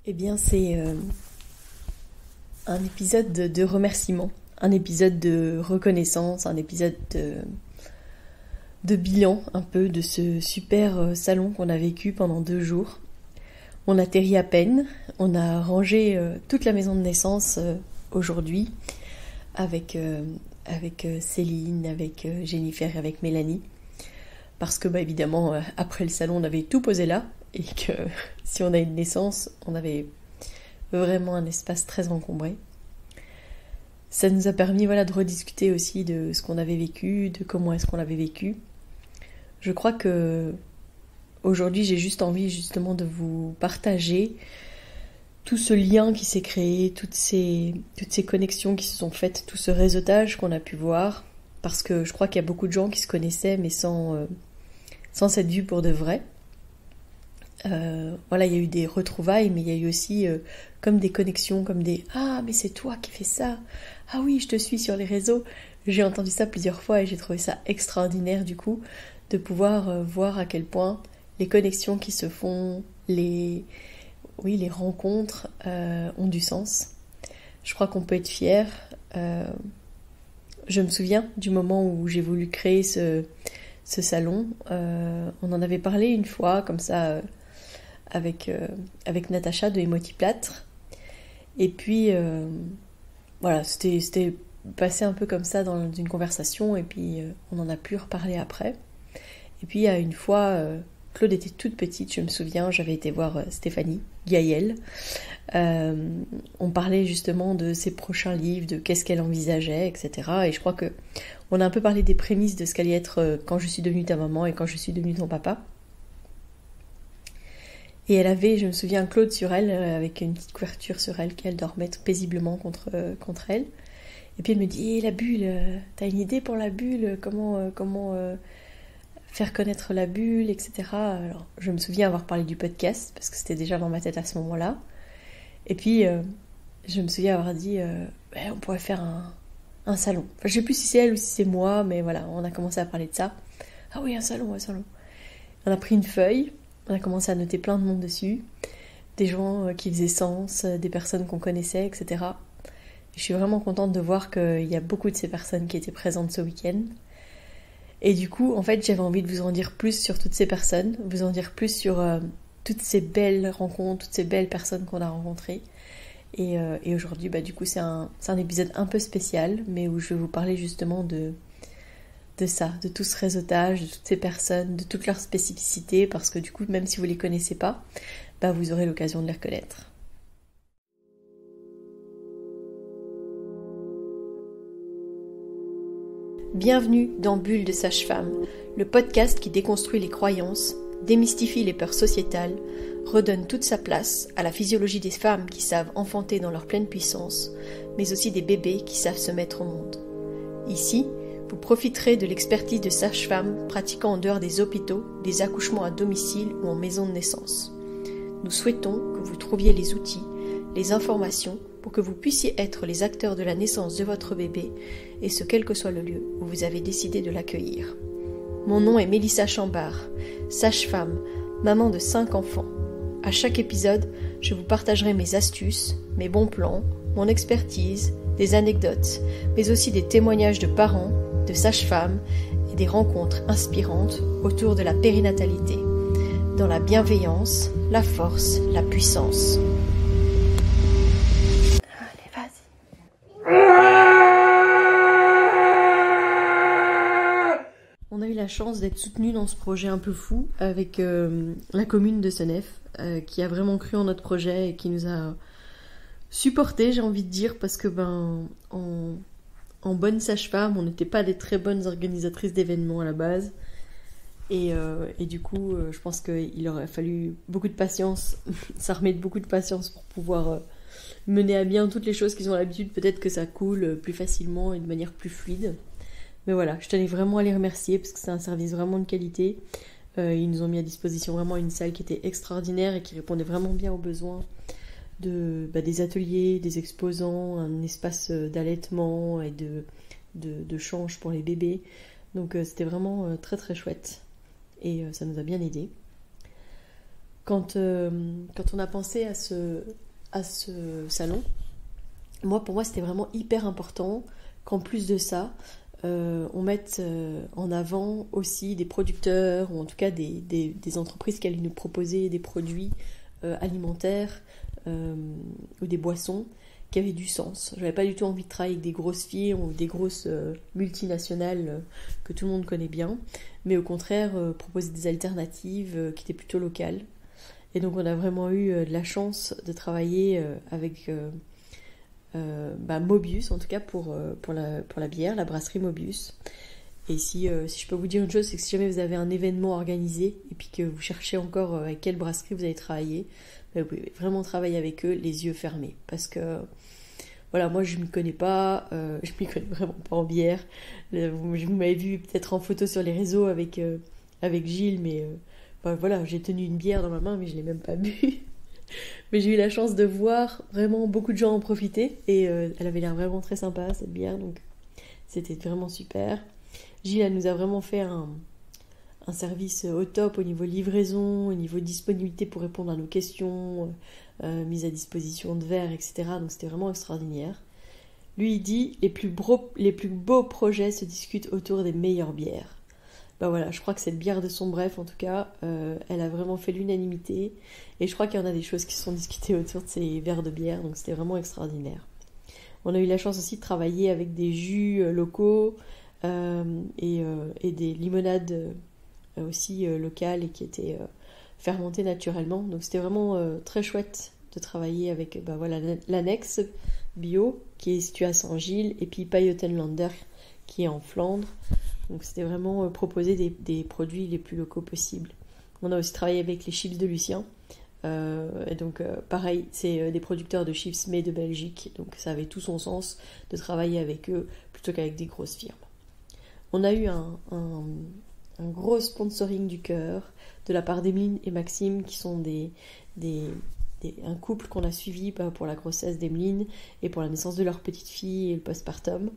Eh bien, c'est un épisode de remerciement, un épisode de reconnaissance, un épisode de bilan un peu de ce super salon qu'on a vécu pendant 2 jours. On atterrit à peine, on a rangé toute la maison de naissance aujourd'hui avec Céline, avec Jennifer et avec Mélanie. Parce que évidemment, après le salon, on avait tout posé là et que si on a une naissance, on avait vraiment un espace très encombré. Ça nous a permis de rediscuter aussi de ce qu'on avait vécu, de comment est-ce qu'on l'avait vécu. Je crois que aujourd'hui, j'ai juste envie justement de vous partager tout ce lien qui s'est créé, toutes ces connexions qui se sont faites, tout ce réseautage qu'on a pu voir, parce que je crois qu'il y a beaucoup de gens qui se connaissaient mais sans cette vue pour de vrai. Il y a eu des retrouvailles, mais il y a eu aussi comme des connexions, comme des « Ah, mais c'est toi qui fais ça !»« Ah oui, je te suis sur les réseaux !» J'ai entendu ça plusieurs fois et j'ai trouvé ça extraordinaire du coup, de pouvoir voir à quel point les connexions qui se font, les rencontres ont du sens. Je crois qu'on peut être fier. Je me souviens du moment où j'ai voulu créer ce salon. On en avait parlé une fois, comme ça, avec Natacha de Emotiplâtre. Et puis, c'était passé un peu comme ça dans une conversation, et puis on en a pu reparler après. Et puis, il y a une fois, Claude était toute petite, je me souviens, j'avais été voir Stéphanie Gaël. On parlait justement de ses prochains livres, de qu'est-ce qu'elle envisageait, etc. Et je crois que on a un peu parlé des prémices de ce qu'allait être quand je suis devenue ta maman et quand je suis devenue ton papa. Et elle avait, je me souviens, Claude sur elle, avec une petite couverture sur elle, qu'elle dormait paisiblement contre elle. Et puis elle me dit, la bulle, t'as une idée pour la bulle? Comment faire connaître la bulle, etc. Alors, je me souviens avoir parlé du podcast, parce que c'était déjà dans ma tête à ce moment-là. Et puis, je me souviens avoir dit, on pourrait faire un salon. Enfin, je sais plus si c'est elle ou si c'est moi, mais voilà, on a commencé à parler de ça. Ah oui, un salon. On a pris une feuille, on a commencé à noter plein de monde dessus, des gens qui faisaient sens, des personnes qu'on connaissait, etc. Et je suis vraiment contente de voir qu'il y a beaucoup de ces personnes qui étaient présentes ce week-end. Et du coup, en fait, j'avais envie de vous en dire plus sur toutes ces personnes, vous en dire plus sur toutes ces belles rencontres, toutes ces belles personnes qu'on a rencontrées. Et aujourd'hui, du coup, c'est un épisode un peu spécial, mais où je vais vous parler justement de ça, de tout ce réseautage, de toutes ces personnes, de toutes leurs spécificités, parce que du coup, même si vous ne les connaissez pas, vous aurez l'occasion de les reconnaître. Bienvenue dans Bulle de Sage-Femme, le podcast qui déconstruit les croyances, démystifie les peurs sociétales, redonne toute sa place à la physiologie des femmes qui savent enfanter dans leur pleine puissance, mais aussi des bébés qui savent se mettre au monde. Ici, vous profiterez de l'expertise de sages-femmes pratiquant en dehors des hôpitaux, des accouchements à domicile ou en maison de naissance. Nous souhaitons que vous trouviez les outils, les informations pour que vous puissiez être les acteurs de la naissance de votre bébé, et ce quel que soit le lieu où vous avez décidé de l'accueillir. Mon nom est Mélissa Chambard, sage-femme, maman de 5 enfants. À chaque épisode, je vous partagerai mes astuces, mes bons plans, mon expertise, des anecdotes, mais aussi des témoignages de parents, de sages-femmes et des rencontres inspirantes autour de la périnatalité, dans la bienveillance, la force, la puissance. Allez, vas-y. On a eu la chance d'être soutenus dans ce projet un peu fou avec la commune de Senef, qui a vraiment cru en notre projet et qui nous a supportés, j'ai envie de dire, parce que en bonne sage-femme, on n'était pas des très bonnes organisatrices d'événements à la base. Et du coup, je pense qu'il aurait fallu beaucoup de patience, ça remet beaucoup de patience pour pouvoir mener à bien toutes les choses qu'ils ont l'habitude. Peut-être que ça coule plus facilement et de manière plus fluide. Mais voilà, je tenais vraiment à les remercier parce que c'est un service vraiment de qualité. Ils nous ont mis à disposition vraiment une salle qui était extraordinaire et qui répondait vraiment bien aux besoins des ateliers, des exposants, un espace d'allaitement et de change pour les bébés. Donc c'était vraiment très très chouette et ça nous a bien aidé. quand on a pensé à ce salon, pour moi, c'était vraiment hyper important qu'en plus de ça, on mette en avant aussi des producteurs, ou en tout cas des entreprises qui allaient nous proposer des produits alimentaires ou des boissons qui avaient du sens. J'avais pas du tout envie de travailler avec des grosses firmes ou des grosses multinationales que tout le monde connaît bien, mais au contraire proposer des alternatives qui étaient plutôt locales. Et donc on a vraiment eu de la chance de travailler avec Mobius, en tout cas pour la bière, la brasserie Mobius. Et si je peux vous dire une chose, c'est que si jamais vous avez un événement organisé et puis que vous cherchez encore avec quelle brasserie vous allez travailler, vous pouvez vraiment travailler avec eux les yeux fermés. Parce que voilà, moi je m'y connais pas, je m'y connais vraiment pas en bière. Vous m'avez vu peut-être en photo sur les réseaux avec Gilles, mais voilà, j'ai tenu une bière dans ma main, mais je l'ai même pas bu. Mais j'ai eu la chance de voir vraiment beaucoup de gens en profiter et elle avait l'air vraiment très sympa cette bière, donc c'était vraiment super. Gilles, elle nous a vraiment fait un service au top au niveau livraison, au niveau disponibilité pour répondre à nos questions, mise à disposition de verres, etc. Donc c'était vraiment extraordinaire. Lui, il dit les plus beaux projets se discutent autour des meilleures bières. Voilà, je crois que cette bière de son bref, en tout cas, elle a vraiment fait l'unanimité. Et je crois qu'il y en a des choses qui se sont discutées autour de ces verres de bière, donc c'était vraiment extraordinaire. On a eu la chance aussi de travailler avec des jus locaux et des limonades aussi locales et qui étaient fermentées naturellement. Donc c'était vraiment très chouette de travailler avec l'annexe bio qui est située à Saint-Gilles et puis Paillotenlander qui est en Flandre. Donc c'était vraiment proposer des produits les plus locaux possibles. On a aussi travaillé avec les chips de Lucien. Et donc pareil, c'est des producteurs de chips mais de Belgique. Donc ça avait tout son sens de travailler avec eux plutôt qu'avec des grosses firmes. On a eu un gros sponsoring du cœur de la part d'Emeline et Maxime qui sont un couple qu'on a suivi pour la grossesse d'Emeline et pour la naissance de leur petite fille et le postpartum,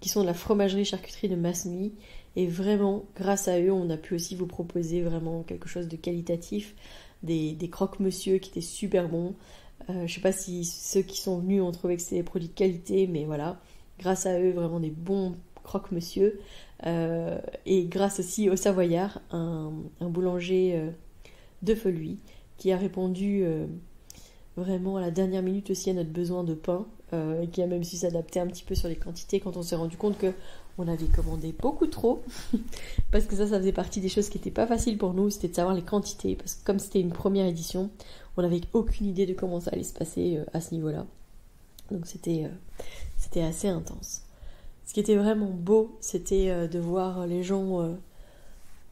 qui sont de la fromagerie charcuterie de Massenuit. Et vraiment, grâce à eux, on a pu aussi vous proposer vraiment quelque chose de qualitatif, des croque-monsieur qui étaient super bons. Je sais pas si ceux qui sont venus ont trouvé que c'était des produits de qualité, mais voilà, grâce à eux, vraiment des bons croque-monsieur. Et grâce aussi au Savoyard, un boulanger de Feluy, qui a répondu vraiment à la dernière minute aussi à notre besoin de pain, qui a même su s'adapter un petit peu sur les quantités quand on s'est rendu compte que on avait commandé beaucoup trop, parce que ça faisait partie des choses qui n'étaient pas faciles pour nous, c'était de savoir les quantités, parce que comme c'était une première édition, on n'avait aucune idée de comment ça allait se passer à ce niveau-là. Donc c'était assez intense. Ce qui était vraiment beau, c'était de voir les gens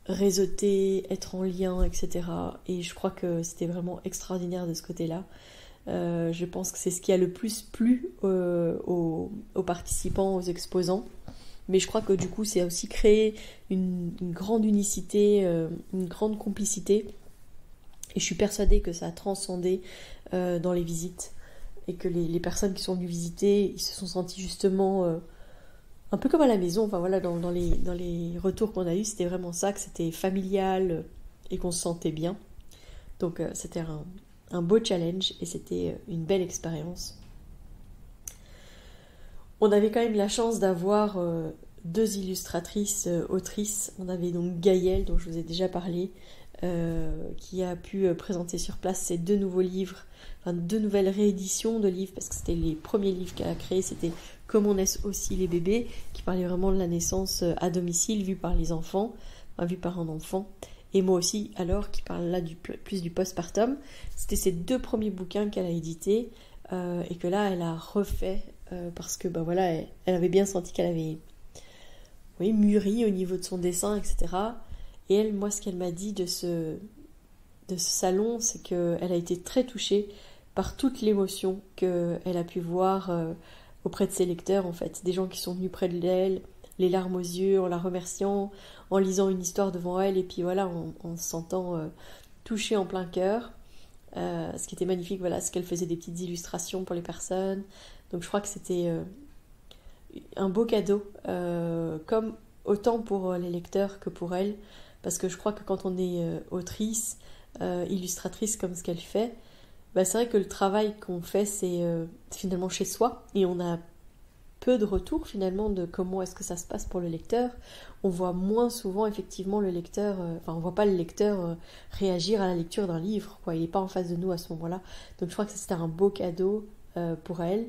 réseauter, être en lien, etc. Et je crois que c'était vraiment extraordinaire de ce côté-là. Je pense que c'est ce qui a le plus plu aux participants, aux exposants. Mais je crois que du coup, c'est aussi créé une grande unicité, une grande complicité. Et je suis persuadée que ça a transcendé dans les visites. Et que les personnes qui sont venues visiter, ils se sont sentis justement un peu comme à la maison. Enfin voilà, dans les retours qu'on a eus, c'était vraiment ça, que c'était familial et qu'on se sentait bien. Donc c'était un beau challenge et c'était une belle expérience. On avait quand même la chance d'avoir 2 illustratrices, autrices. On avait donc Gaëlle, dont je vous ai déjà parlé, qui a pu présenter sur place ses 2 nouveaux livres, enfin 2 nouvelles rééditions de livres, parce que c'était les premiers livres qu'elle a créés, c'était Comment naissent aussi les bébés, qui parlait vraiment de la naissance à domicile, vue par les enfants, enfin, vue par un enfant. Et moi aussi, alors, qui parle là plus du postpartum. C'était ces 2 premiers bouquins qu'elle a édités, et que là, elle a refait, parce que voilà, elle avait bien senti qu'elle avait mûri au niveau de son dessin, etc. Et elle, moi, ce qu'elle m'a dit de ce salon, c'est qu'elle a été très touchée par toute l'émotion qu'elle a pu voir auprès de ses lecteurs, en fait. Des gens qui sont venus près de elle, les larmes aux yeux, en la remerciant, en lisant une histoire devant elle, et puis voilà, en se sentant touchée en plein cœur. Ce qui était magnifique, voilà, c'est qu'elle faisait des petites illustrations pour les personnes. Donc je crois que c'était un beau cadeau, comme autant pour les lecteurs que pour elle, parce que je crois que quand on est autrice, illustratrice comme ce qu'elle fait, bah, c'est vrai que le travail qu'on fait, c'est finalement chez soi, et on a peu de retour finalement de comment est-ce que ça se passe pour le lecteur. On voit moins souvent effectivement le lecteur, on voit pas le lecteur réagir à la lecture d'un livre, quoi. Il n'est pas en face de nous à ce moment-là. Donc je crois que c'était un beau cadeau pour elle,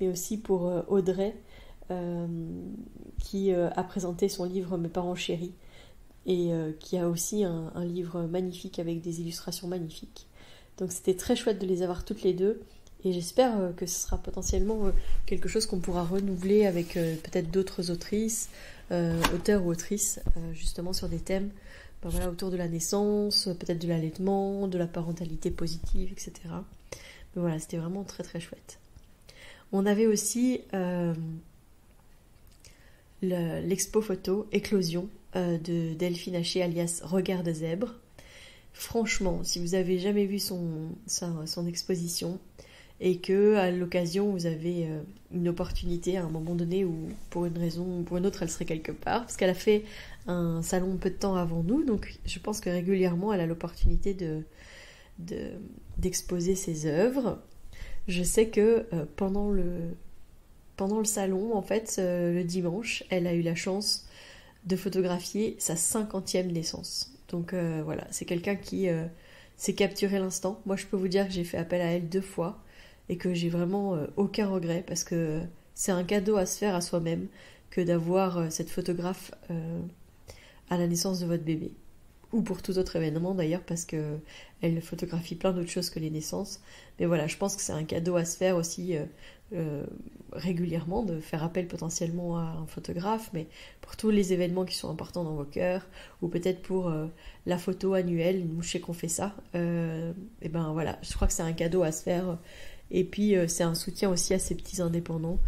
mais aussi pour Audrey, qui a présenté son livre Mes parents chéris, et qui a aussi un livre magnifique avec des illustrations magnifiques. Donc c'était très chouette de les avoir toutes les deux. Et j'espère que ce sera potentiellement quelque chose qu'on pourra renouveler avec peut-être d'autres autrices, auteurs ou autrices, justement sur des thèmes autour de la naissance, peut-être de l'allaitement, de la parentalité positive, etc. Mais voilà, c'était vraiment très très chouette. On avait aussi l'expo photo Éclosion de Delphine Haché alias Regard de zèbre. Franchement, si vous avez jamais vu son exposition, et que à l'occasion vous avez une opportunité à un moment donné où pour une raison ou pour une autre elle serait quelque part, parce qu'elle a fait un salon peu de temps avant nous, donc je pense que régulièrement elle a l'opportunité d'exposer ses œuvres. Je sais que pendant le salon, en fait, le dimanche, elle a eu la chance de photographier sa 50e naissance. Donc voilà, c'est quelqu'un qui s'est capturé l'instant. Moi je peux vous dire que j'ai fait appel à elle 2 fois, et que j'ai vraiment aucun regret, parce que c'est un cadeau à se faire à soi-même que d'avoir cette photographe à la naissance de votre bébé, ou pour tout autre événement d'ailleurs, parce que elle photographie plein d'autres choses que les naissances. Mais voilà, je pense que c'est un cadeau à se faire aussi régulièrement, de faire appel potentiellement à un photographe, mais pour tous les événements qui sont importants dans vos cœurs, ou peut-être pour la photo annuelle, nous je sais qu'on fait ça, et ben voilà, je crois que c'est un cadeau à se faire. Et puis c'est un soutien aussi à ces petits indépendants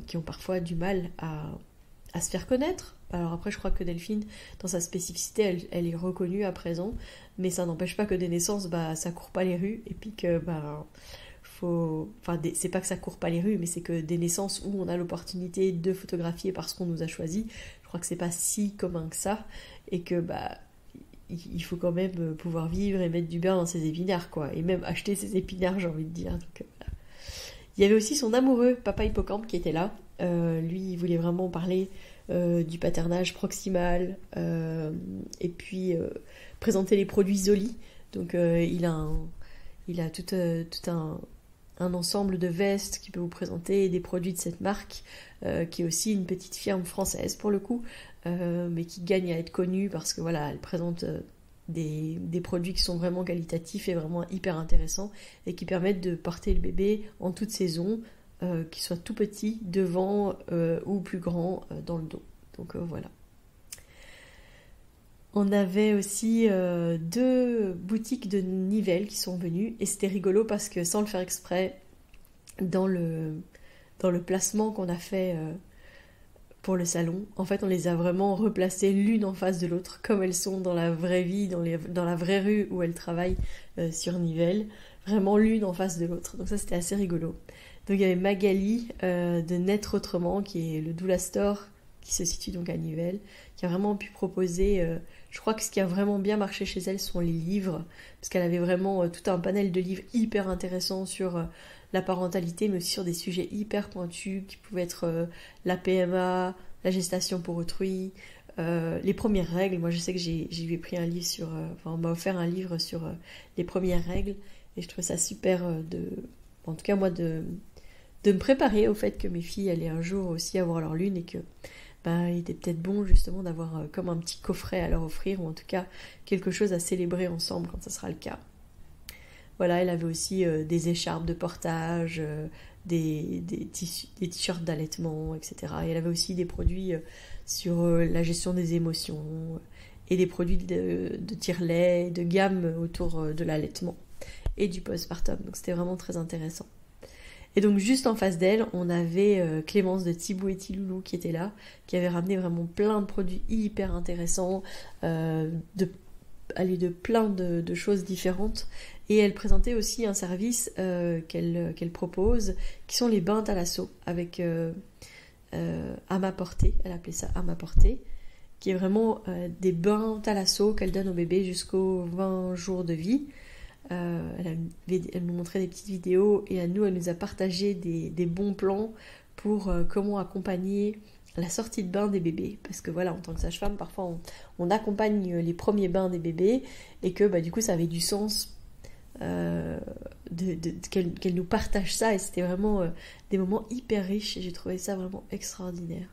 qui ont parfois du mal à se faire connaître. Alors après, je crois que Delphine, dans sa spécificité, elle est reconnue à présent, mais ça n'empêche pas que des naissances, ça court pas les rues, et puis que c'est pas que ça court pas les rues, mais c'est que des naissances où on a l'opportunité de photographier parce qu'on nous a choisi, je crois que c'est pas si commun que ça, et que il faut quand même pouvoir vivre et mettre du beurre dans ses épinards, quoi. Et même acheter ses épinards, j'ai envie de dire. Donc, voilà. Il y avait aussi son amoureux, Papa Hippocampe, qui était là. Lui, il voulait vraiment parler du paternage proximal, et puis présenter les produits Zoli. Donc, il a tout un ensemble de vestes qu'il peut vous présenter, des produits de cette marque, qui est aussi une petite firme française pour le coup, mais qui gagne à être connue parce que voilà, elle présente des produits qui sont vraiment qualitatifs et vraiment hyper intéressants, et qui permettent de porter le bébé en toute saison, qu'il soit tout petit devant ou plus grand dans le dos. Donc voilà. On avait aussi 2 boutiques de Nivelles qui sont venues, et c'était rigolo parce que sans le faire exprès, dans le placement qu'on a fait pour le salon, en fait on les a vraiment replacées l'une en face de l'autre, comme elles sont dans la vraie vie, dans la vraie rue où elles travaillent sur Nivelles, vraiment l'une en face de l'autre. Donc ça c'était assez rigolo. Donc il y avait Magali de Naître Autrement, qui est le doula store, qui se situe donc à Nivelles, qui a vraiment pu proposer, je crois que ce qui a vraiment bien marché chez elle sont les livres, parce qu'elle avait vraiment tout un panel de livres hyper intéressants sur la parentalité, mais aussi sur des sujets hyper pointus, qui pouvaient être la PMA, la gestation pour autrui, les premières règles. Moi je sais que j'ai lui ai pris un livre sur, on m'a offert un livre sur les premières règles, et je trouvais ça super en tout cas moi de me préparer au fait que mes filles allaient un jour aussi avoir leur lune, et que il était peut-être bon justement d'avoir comme un petit coffret à leur offrir, ou en tout cas quelque chose à célébrer ensemble quand ça sera le cas. Voilà, elle avait aussi des écharpes de portage, des t-shirts d'allaitement, etc. Et elle avait aussi des produits sur la gestion des émotions, et des produits de tire-lait, de gamme autour de l'allaitement et du postpartum. Donc c'était vraiment très intéressant. Et donc juste en face d'elle, on avait Clémence de Thibou et Tiloulou qui était là, qui avait ramené vraiment plein de produits hyper intéressants, de plein de choses différentes. Et elle présentait aussi un service qu'elle propose, qui sont les bains Thalasso, avec à ma portée, elle appelait ça à ma portée, qui est vraiment des bains Thalasso qu'elle donne au bébé jusqu'aux 20 jours de vie. Elle nous montrait des petites vidéos et à nous, elle nous a partagé des bons plans pour comment accompagner la sortie de bain des bébés. Parce que voilà, en tant que sage-femme, parfois on accompagne les premiers bains des bébés et que du coup ça avait du sens qu'elle nous partage ça, et c'était vraiment des moments hyper riches et j'ai trouvé ça vraiment extraordinaire.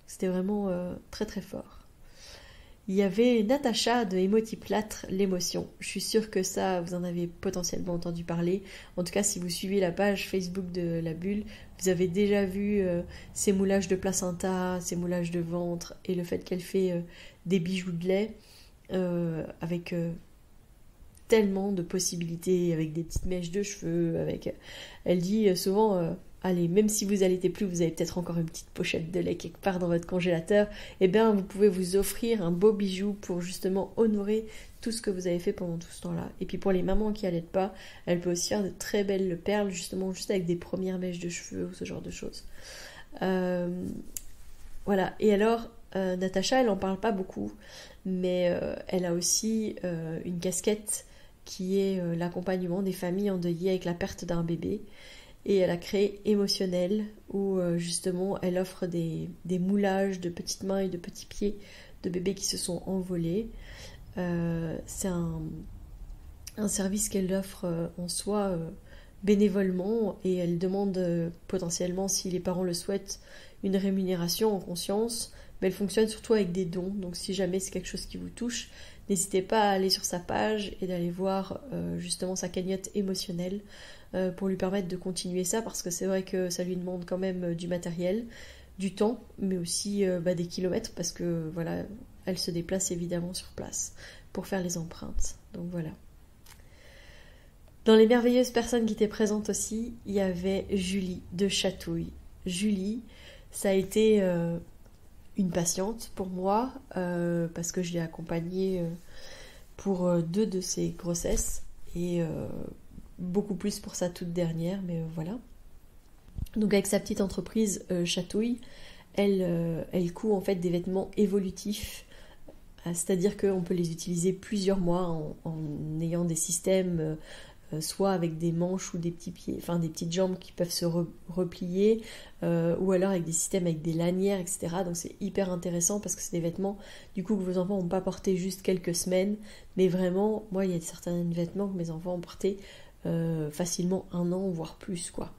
C'était vraiment très très fort. Il y avait Natacha de Émotiplâtre, l'émotion. Je suis sûre que ça, vous en avez potentiellement entendu parler. En tout cas, si vous suivez la page Facebook de la bulle, vous avez déjà vu ses moulages de placenta, ses moulages de ventre et le fait qu'elle fait des bijoux de lait avec tellement de possibilités, avec des petites mèches de cheveux. Elle dit souvent... allez, même si vous allaitez plus, vous avez peut-être encore une petite pochette de lait quelque part dans votre congélateur, eh bien vous pouvez vous offrir un beau bijou pour justement honorer tout ce que vous avez fait pendant tout ce temps-là. Et puis pour les mamans qui allaitent pas, elle peut aussi faire de très belles perles, justement juste avec des premières mèches de cheveux ou ce genre de choses. Voilà, et alors Natacha, elle en parle pas beaucoup, mais elle a aussi une casquette qui est l'accompagnement des familles endeuillées avec la perte d'un bébé. Et elle a créé Émotionnel, où justement elle offre des moulages de petites mains et de petits pieds de bébés qui se sont envolés. C'est un service qu'elle offre en soi bénévolement, et elle demande potentiellement, si les parents le souhaitent, une rémunération en conscience. Mais elle fonctionne surtout avec des dons, donc si jamais c'est quelque chose qui vous touche, n'hésitez pas à aller sur sa page et d'aller voir justement sa cagnotte émotionnelle pour lui permettre de continuer ça, parce que c'est vrai que ça lui demande quand même du matériel, du temps, mais aussi des kilomètres, parce que voilà, elle se déplace évidemment sur place pour faire les empreintes. Donc voilà. Dans les merveilleuses personnes qui étaient présentes aussi, il y avait Julie de Chatouille. Julie, ça a été une patiente pour moi, parce que je l'ai accompagnée pour 2 de ses grossesses, et beaucoup plus pour sa toute dernière, mais voilà. Donc avec sa petite entreprise Chatouille, elle coud en fait des vêtements évolutifs, c'est-à-dire qu'on peut les utiliser plusieurs mois en ayant des systèmes soit avec des manches ou des petits pieds, enfin des petites jambes qui peuvent se replier, ou alors avec des systèmes avec des lanières, etc. Donc c'est hyper intéressant parce que c'est des vêtements du coup que vos enfants n'ont pas porté juste quelques semaines, mais vraiment, moi il y a certains vêtements que mes enfants ont porté facilement 1 an, voire plus, quoi.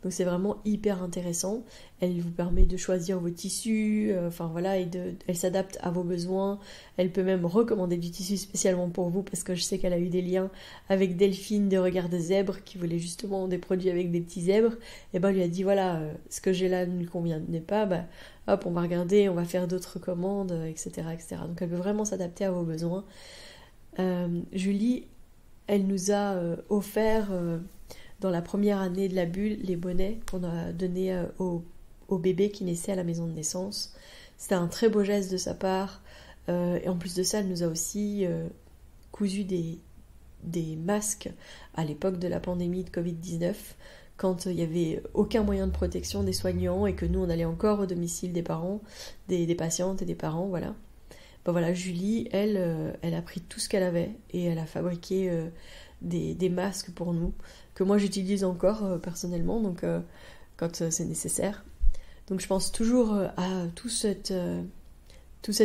Donc c'est vraiment hyper intéressant. Elle vous permet de choisir vos tissus, voilà, et elle s'adapte à vos besoins. Elle peut même recommander du tissu spécialement pour vous, parce que je sais qu'elle a eu des liens avec Delphine de Regard de Zèbre, qui voulait justement des produits avec des petits zèbres. Et ben elle lui a dit voilà, ce que j'ai là ne lui convient pas, hop, on va regarder, on va faire d'autres commandes, etc., etc. Donc elle peut vraiment s'adapter à vos besoins. Julie, elle nous a offert dans la première année de la bulle les bonnets qu'on a donnés au bébé qui naissait à la maison de naissance. C'était un très beau geste de sa part, et en plus de ça, elle nous a aussi cousu des masques à l'époque de la pandémie de Covid-19, quand il n'y avait aucun moyen de protection des soignants et que nous on allait encore au domicile des parents, des patientes et des parents, voilà. Voilà, Julie, elle a pris tout ce qu'elle avait et elle a fabriqué des masques pour nous, que moi j'utilise encore personnellement, donc quand c'est nécessaire. Donc je pense toujours à tout cet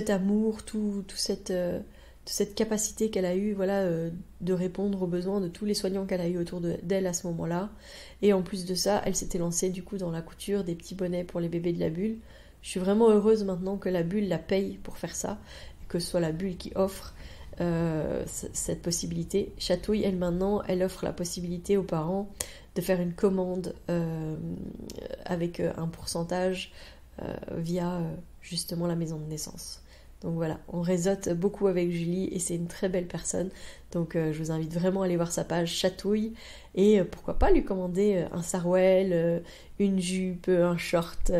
amour, toute cette capacité qu'elle a eue, voilà, de répondre aux besoins de tous les soignants qu'elle a eu autour d'elle à ce moment-là. Et en plus de ça, elle s'était lancée du coup dans la couture des petits bonnets pour les bébés de la bulle. Je suis vraiment heureuse maintenant que la bulle la paye pour faire ça, et que ce soit la bulle qui offre cette possibilité. Chatouille, elle maintenant, elle offre la possibilité aux parents de faire une commande avec un pourcentage via justement la maison de naissance. Donc voilà, on réseaute beaucoup avec Julie et c'est une très belle personne. Donc je vous invite vraiment à aller voir sa page Chatouille et pourquoi pas lui commander un sarouel, une jupe, un short.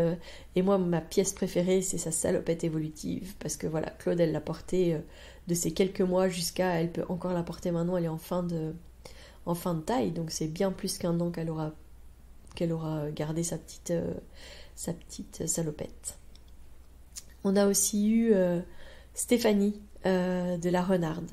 Et moi, ma pièce préférée, c'est sa salopette évolutive, parce que voilà, Claude, elle l'a portée de ses quelques mois jusqu'à, elle peut encore la porter maintenant, elle est en fin de taille, donc c'est bien plus qu'1 an qu'elle aura gardé sa petite salopette. On a aussi eu Stéphanie de La Renarde.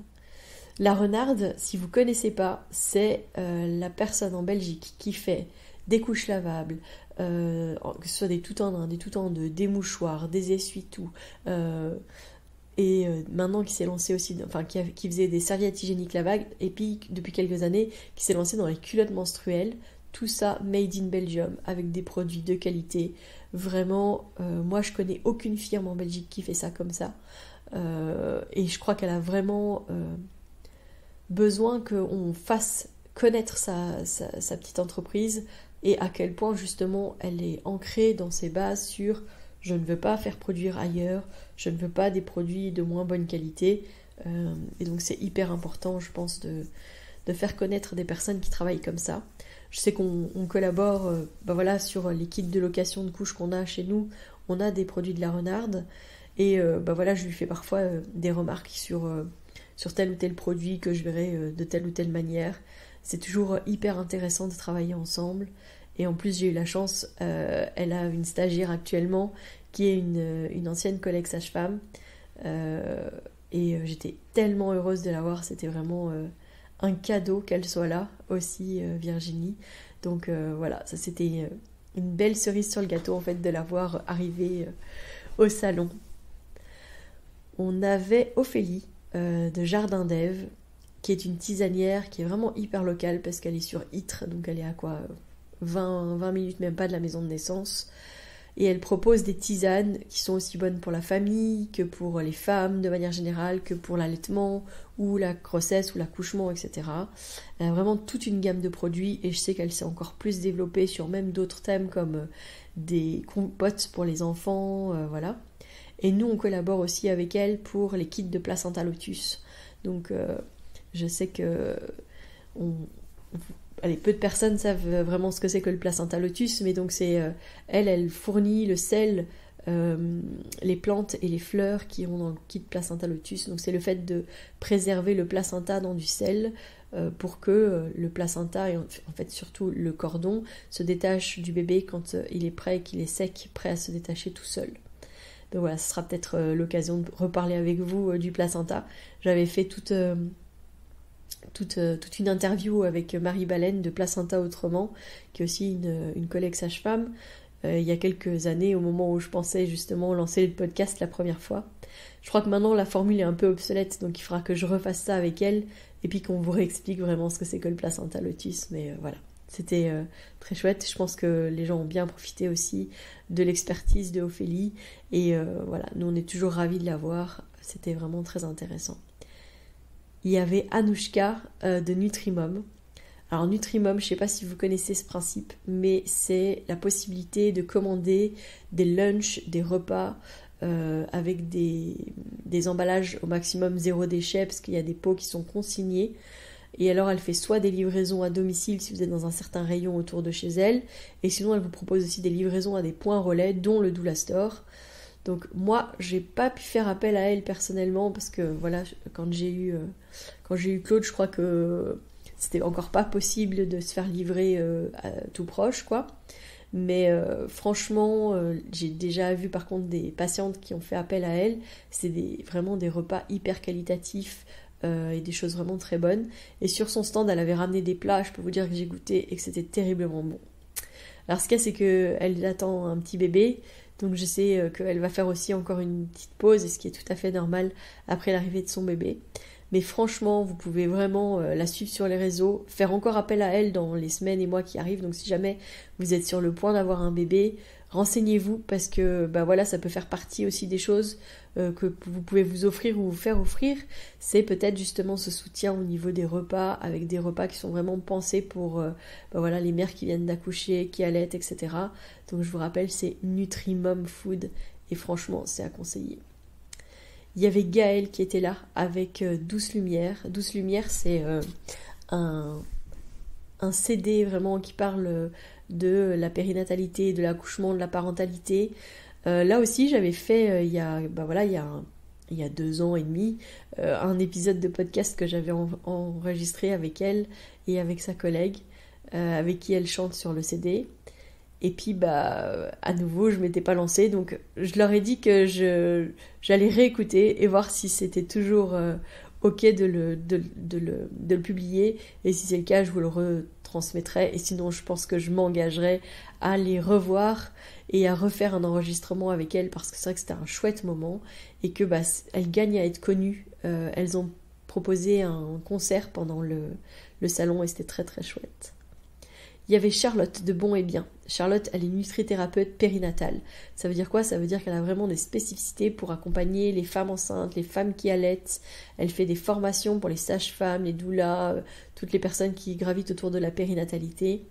La Renarde, si vous ne connaissez pas, c'est la personne en Belgique qui fait des couches lavables, que ce soit des tout en un, des tout en deux, des mouchoirs, des essuie-tout, et maintenant qui s'est lancé aussi, enfin qui faisait des serviettes hygiéniques lavables, et puis depuis quelques années qui s'est lancé dans les culottes menstruelles, tout ça made in Belgium, avec des produits de qualité. Vraiment, moi je connais aucune firme en Belgique qui fait ça comme ça, et je crois qu'elle a vraiment besoin qu'on fasse connaître sa petite entreprise, et à quel point justement elle est ancrée dans ses bases sur je ne veux pas faire produire ailleurs, je ne veux pas des produits de moins bonne qualité, et donc c'est hyper important je pense de faire connaître des personnes qui travaillent comme ça. Je sais qu'on collabore voilà, sur les kits de location de couches qu'on a chez nous, on a des produits de La Renarde, et voilà, je lui fais parfois des remarques sur tel ou tel produit que je verrai de telle ou telle manière. C'est toujours hyper intéressant de travailler ensemble. Et en plus, j'ai eu la chance, elle a une stagiaire actuellement qui est une ancienne collègue sage-femme. Et j'étais tellement heureuse de la voir. C'était vraiment un cadeau qu'elle soit là aussi, Virginie. Donc voilà, ça c'était une belle cerise sur le gâteau en fait de la voir arriver au salon. On avait Ophélie de Jardin d'Ève, qui est une tisanière qui est vraiment hyper locale parce qu'elle est sur Ytre, donc elle est à quoi 20 minutes même pas de la maison de naissance, et elle propose des tisanes qui sont aussi bonnes pour la famille que pour les femmes de manière générale, que pour l'allaitement ou la grossesse ou l'accouchement, etc. Elle a vraiment toute une gamme de produits, et je sais qu'elle s'est encore plus développée sur même d'autres thèmes comme des compotes pour les enfants, voilà. Et nous on collabore aussi avec elle pour les kits de placenta lotus, donc je sais que peu de personnes savent vraiment ce que c'est que le placenta lotus, mais donc c'est elle fournit le sel, les plantes et les fleurs qui ont dans le kit placenta lotus. Donc c'est le fait de préserver le placenta dans du sel pour que le placenta et en fait surtout le cordon se détache du bébé quand il est prêt et qu'il est sec, prêt à se détacher tout seul. Donc voilà, ce sera peut-être l'occasion de reparler avec vous du placenta. J'avais fait toute une interview avec Marie Baleine de Placenta Autrement, qui est aussi une collègue sage-femme, il y a quelques années, au moment où je pensais justement lancer le podcast la première fois. Je crois que maintenant la formule est un peu obsolète, donc il faudra que je refasse ça avec elle, et puis qu'on vous réexplique vraiment ce que c'est que le placenta lotus, mais voilà. C'était très chouette, je pense que les gens ont bien profité aussi de l'expertise de Ophélie, et voilà, nous on est toujours ravis de la voir, c'était vraiment très intéressant. Il y avait Anouchka de Nutrimum. Alors Nutrimum, je ne sais pas si vous connaissez ce principe, mais c'est la possibilité de commander des lunchs, des repas avec des emballages au maximum zéro déchet, parce qu'il y a des pots qui sont consignés. Et alors elle fait soit des livraisons à domicile si vous êtes dans un certain rayon autour de chez elle, et sinon elle vous propose aussi des livraisons à des points relais, dont le Doula Store. Donc moi, j'ai pas pu faire appel à elle personnellement parce que voilà, quand j'ai eu Claude, je crois que c'était encore pas possible de se faire livrer tout proche, quoi. Mais franchement, j'ai déjà vu par contre des patientes qui ont fait appel à elle. C'est vraiment des repas hyper qualitatifs et des choses vraiment très bonnes. Et sur son stand, elle avait ramené des plats, je peux vous dire que j'ai goûté et que c'était terriblement bon. Alors ce qu'il y a, c'est qu'elle attend un petit bébé. Donc je sais qu'elle va faire aussi encore une petite pause, et ce qui est tout à fait normal après l'arrivée de son bébé. Mais franchement, vous pouvez vraiment la suivre sur les réseaux, faire encore appel à elle dans les semaines et mois qui arrivent. Donc si jamais vous êtes sur le point d'avoir un bébé, renseignez-vous, parce que voilà, ça peut faire partie aussi des choses que vous pouvez vous offrir ou vous faire offrir. C'est peut-être justement ce soutien au niveau des repas, avec des repas qui sont vraiment pensés pour voilà, les mères qui viennent d'accoucher, qui allaitent, etc. Donc je vous rappelle, c'est Nutrimum Food, et franchement c'est à conseiller. Il y avait Gaëlle qui était là avec Douce Lumière. Douce Lumière, c'est un CD vraiment qui parle de la périnatalité, de l'accouchement, de la parentalité. Là aussi, j'avais fait il y a 2 ans et demi un épisode de podcast que j'avais enregistré avec elle et avec sa collègue, avec qui elle chante sur le CD. Et puis à nouveau je m'étais pas lancée, donc je leur ai dit que j'allais réécouter et voir si c'était toujours ok de le publier, et si c'est le cas je vous le retransmettrai, et sinon je pense que je m'engagerai à les revoir et à refaire un enregistrement avec elles, parce que c'est vrai que c'était un chouette moment et que elles gagnent à être connues. Elles ont proposé un concert pendant le salon et c'était très très chouette. Il y avait Charlotte de Bon et Bien. Charlotte, elle est nutrithérapeute périnatale. Ça veut dire quoi? Ça veut dire qu'elle a vraiment des spécificités pour accompagner les femmes enceintes, les femmes qui allaitent. Elle fait des formations pour les sages-femmes, les doulas, toutes les personnes qui gravitent autour de la périnatalité.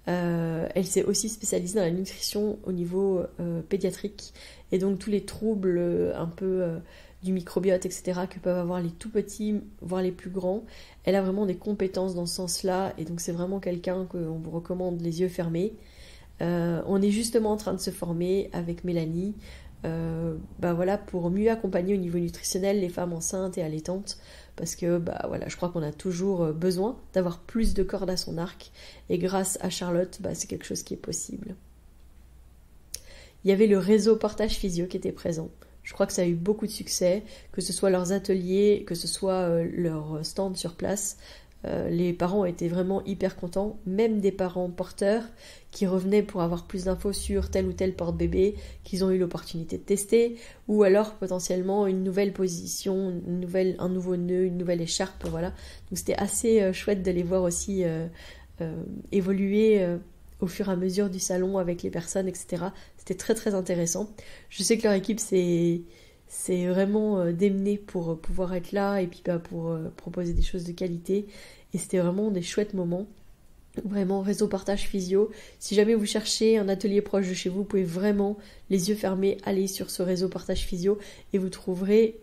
Elle s'est aussi spécialisée dans la nutrition au niveau pédiatrique, et donc tous les troubles un peu du microbiote, etc., que peuvent avoir les tout petits, voire les plus grands. Elle a vraiment des compétences dans ce sens-là, et donc c'est vraiment quelqu'un qu'on vous recommande les yeux fermés. On est justement en train de se former avec Mélanie voilà, pour mieux accompagner au niveau nutritionnel les femmes enceintes et allaitantes, parce que voilà, je crois qu'on a toujours besoin d'avoir plus de cordes à son arc, et grâce à Charlotte, c'est quelque chose qui est possible. Il y avait le réseau Partage Physio qui était présent. Je crois que ça a eu beaucoup de succès, que ce soit leurs ateliers, que ce soit leur stand sur place. Les parents étaient vraiment hyper contents, même des parents porteurs qui revenaient pour avoir plus d'infos sur tel ou tel porte-bébé qu'ils ont eu l'opportunité de tester, ou alors potentiellement une nouvelle position, un nouveau nœud, une nouvelle écharpe, voilà. Donc c'était assez chouette de les voir aussi évoluer au fur et à mesure du salon avec les personnes, etc. C'était très très intéressant. Je sais que leur équipe c'est vraiment démenée pour pouvoir être là, et puis pour proposer des choses de qualité, et c'était vraiment des chouettes moments. Vraiment, réseau Partage Physio. Si jamais vous cherchez un atelier proche de chez vous, vous pouvez vraiment, les yeux fermés, aller sur ce réseau Partage Physio, et vous trouverez,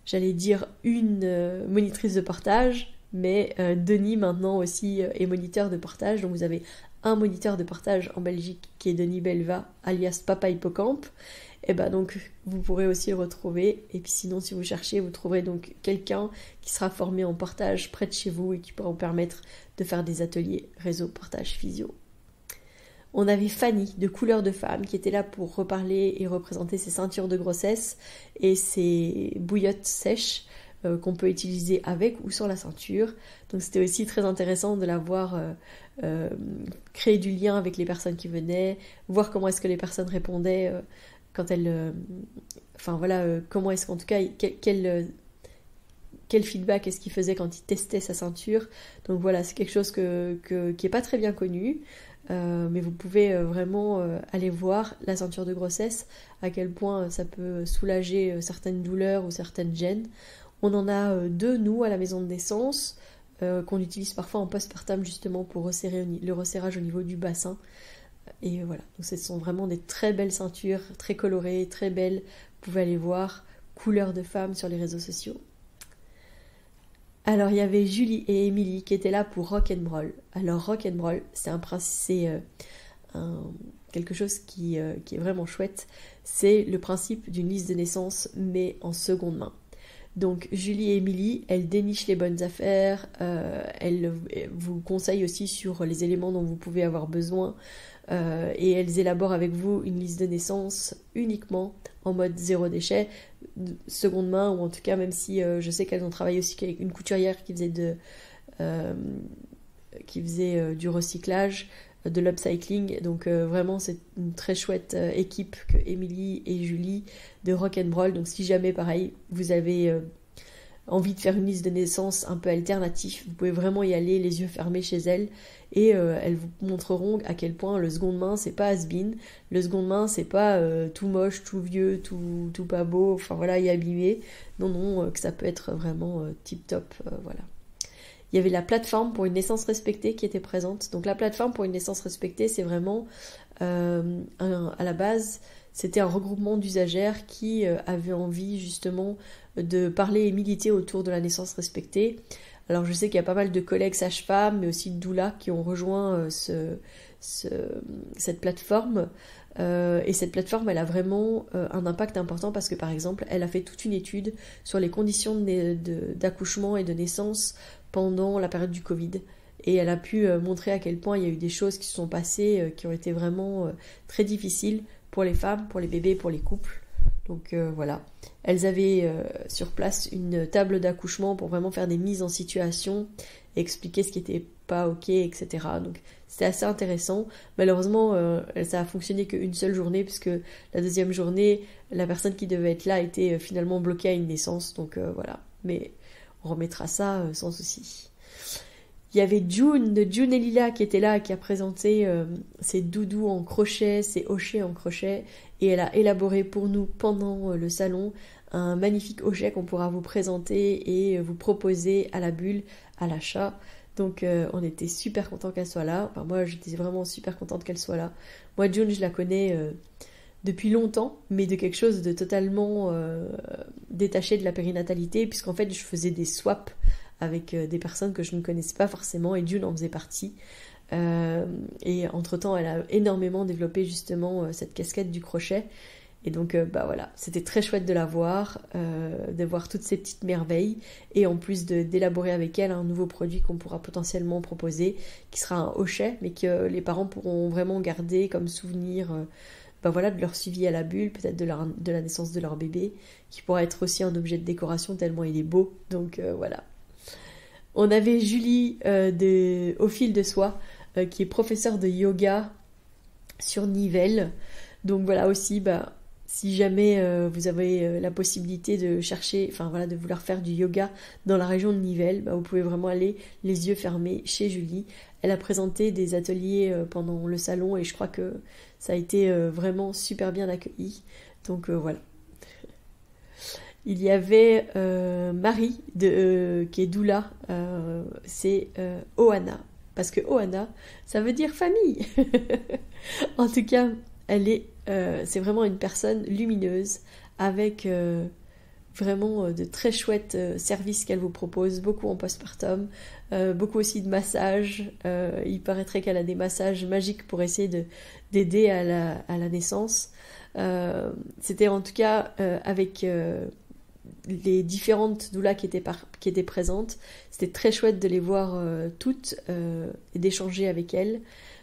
j'allais dire, une monitrice de partage, mais Denis maintenant aussi est moniteur de partage. Donc vous avez un moniteur de partage en Belgique qui est Denis Belva, alias Papa Hippocampe. Et donc vous pourrez aussi le retrouver. Et puis sinon, si vous cherchez, vous trouverez donc quelqu'un qui sera formé en partage près de chez vous et qui pourra vous permettre de faire des ateliers réseau Partage Physio. On avait Fanny de Couleur de Femme qui était là pour reparler et représenter ses ceintures de grossesse et ses bouillottes sèches qu'on peut utiliser avec ou sur la ceinture. Donc c'était aussi très intéressant de la voir créer du lien avec les personnes qui venaient, voir comment est-ce que les personnes répondaient quand elles... comment est-ce qu'en tout cas, quel feedback est-ce qu'il faisait quand il testait sa ceinture. Donc voilà, c'est quelque chose qui est pas très bien connu, mais vous pouvez vraiment aller voir la ceinture de grossesse, à quel point ça peut soulager certaines douleurs ou certaines gênes. On en a deux, nous, à la maison de naissance, qu'on utilise parfois en postpartum justement pour resserrer le resserrage au niveau du bassin. Et voilà, donc ce sont vraiment des très belles ceintures, très colorées, très belles. Vous pouvez aller voir Couleur de Femme sur les réseaux sociaux. Alors il y avait Julie et Émilie qui étaient là pour Rock'n'Roll. Alors Rock'n'Roll, c'est quelque chose qui est vraiment chouette. C'est le principe d'une liste de naissance, mais en seconde main. Donc Julie et Émilie, elles dénichent les bonnes affaires, elles vous conseillent aussi sur les éléments dont vous pouvez avoir besoin, et elles élaborent avec vous une liste de naissance uniquement en mode zéro déchet, seconde main, ou en tout cas même si je sais qu'elles ont travaillé aussi avec une couturière qui faisait du recyclage, de l'upcycling. Donc vraiment c'est une très chouette équipe que Émilie et Julie de Rock'n'Roll. Donc si jamais pareil vous avez envie de faire une liste de naissance un peu alternative, vous pouvez vraiment y aller les yeux fermés chez elles, et elles vous montreront à quel point le seconde main c'est pas has-been, le seconde main c'est pas tout moche, tout vieux, tout pas beau, enfin voilà, y abîmé. Non, que ça peut être vraiment tip top, voilà. Il y avait la plateforme pour une naissance respectée qui était présente. Donc la plateforme pour une naissance respectée, c'est vraiment, à la base, c'était un regroupement d'usagères qui avaient envie justement de parler et militer autour de la naissance respectée. Alors je sais qu'il y a pas mal de collègues sages-femmes, mais aussi de doulas qui ont rejoint cette plateforme. Et cette plateforme, elle a vraiment un impact important parce que par exemple, elle a fait toute une étude sur les conditions d'accouchement et de naissance pendant la période du Covid. et elle a pu montrer à quel point il y a eu des choses qui se sont passées qui ont été vraiment très difficiles pour les femmes, pour les bébés, pour les couples. Donc voilà, elles avaient sur place une table d'accouchement pour vraiment faire des mises en situation et expliquer ce qui était pas ok, etc. Donc c'était assez intéressant. Malheureusement, ça a fonctionné qu'une seule journée, puisque la deuxième journée, la personne qui devait être là était finalement bloquée à une naissance. Donc voilà, mais on remettra ça sans souci. Il y avait June de June et Lila qui était là, qui a présenté ses doudous en crochet, ses hochets en crochet, et elle a élaboré pour nous pendant le salon un magnifique hochet qu'on pourra vous présenter et vous proposer à la bulle, à l'achat. Donc on était super contents qu'elle soit là. Enfin, moi j'étais vraiment super contente qu'elle soit là. Moi June, je la connais depuis longtemps, mais de quelque chose de totalement détaché de la périnatalité, puisqu'en fait je faisais des swaps avec des personnes que je ne connaissais pas forcément, et June en faisait partie. Et entre-temps, elle a énormément développé justement cette casquette du crochet. Et donc, voilà, c'était très chouette de la voir, de voir toutes ces petites merveilles, et en plus d'élaborer avec elle un nouveau produit qu'on pourra potentiellement proposer, qui sera un hochet, mais que les parents pourront vraiment garder comme souvenir voilà, de leur suivi à la bulle, peut-être de la naissance de leur bébé, qui pourra être aussi un objet de décoration tellement il est beau. Donc voilà. On avait Julie au fil de soie, qui est professeure de yoga sur Nivelles. Donc voilà aussi, si jamais vous avez la possibilité de chercher, enfin voilà, de vouloir faire du yoga dans la région de Nivelles, vous pouvez vraiment aller les yeux fermés chez Julie. Elle a présenté des ateliers pendant le salon, et je crois que ça a été vraiment super bien accueilli. Donc voilà. Il y avait Marie qui est doula, c'est Ohana, parce que Ohana, ça veut dire famille. En tout cas, c'est vraiment une personne lumineuse, avec vraiment de très chouettes services qu'elle vous propose, beaucoup en postpartum, beaucoup aussi de massages. Il paraîtrait qu'elle a des massages magiques pour essayer d'aider à la naissance. C'était en tout cas avec les différentes doulas qui étaient présentes. C'était très chouette de les voir toutes et d'échanger avec elles,